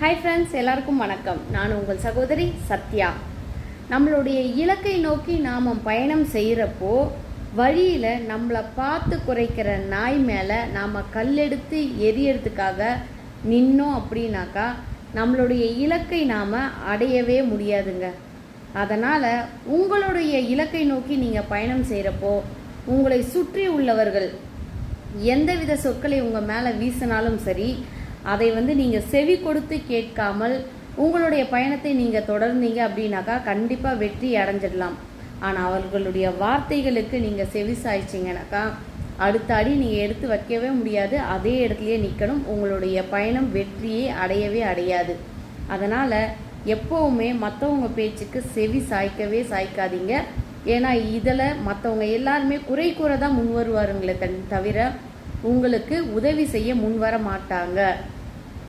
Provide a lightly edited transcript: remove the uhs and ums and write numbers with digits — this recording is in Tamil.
ஹாய் ஃப்ரெண்ட்ஸ், எல்லாருக்கும் வணக்கம். நான் உங்கள் சகோதரி சத்யா. நம்மளுடைய இலக்கை நோக்கி நாம் பயணம் செய்கிறப்போ வழியில் நம்மளை பார்த்து குறைக்கிற நாய் மேலே நாம் கல்லெடுத்து எரியறதுக்காக நின்னோம் அப்படின்னாக்கா நம்மளுடைய இலக்கை நாம் அடையவே முடியாதுங்க. அதனால் உங்களுடைய இலக்கை நோக்கி நீங்கள் பயணம் செய்கிறப்போ உங்களை சுற்றி உள்ளவர்கள் எந்தவித சொற்களை உங்கள் மேலே வீசினாலும் சரி, அதை நீங்கள் செவி கொடுத்து கேட்காமல் உங்களுடைய பயணத்தை நீங்கள் தொடர்ந்தீங்க அப்படின்னாக்கா கண்டிப்பாக வெற்றி அடைஞ்சிடலாம். ஆனால் அவர்களுடைய வார்த்தைகளுக்கு நீங்கள் செவி சாய்ச்சிங்கனாக்கா அடுத்த அடி நீங்கள் எடுத்து வைக்கவே முடியாது, அதே இடத்துலையே நிற்கணும். உங்களுடைய பயணம் வெற்றியே அடையவே அடையாது. அதனால் எப்போவுமே மற்றவங்க பேச்சுக்கு செவி சாய்க்கவே சாய்க்காதீங்க. ஏன்னா இதில் மற்றவங்க எல்லாருமே குறை கூற தான் முன் வருவாருங்களே தவிர உங்களுக்கு உதவி செய்ய முன்வர மாட்டாங்க.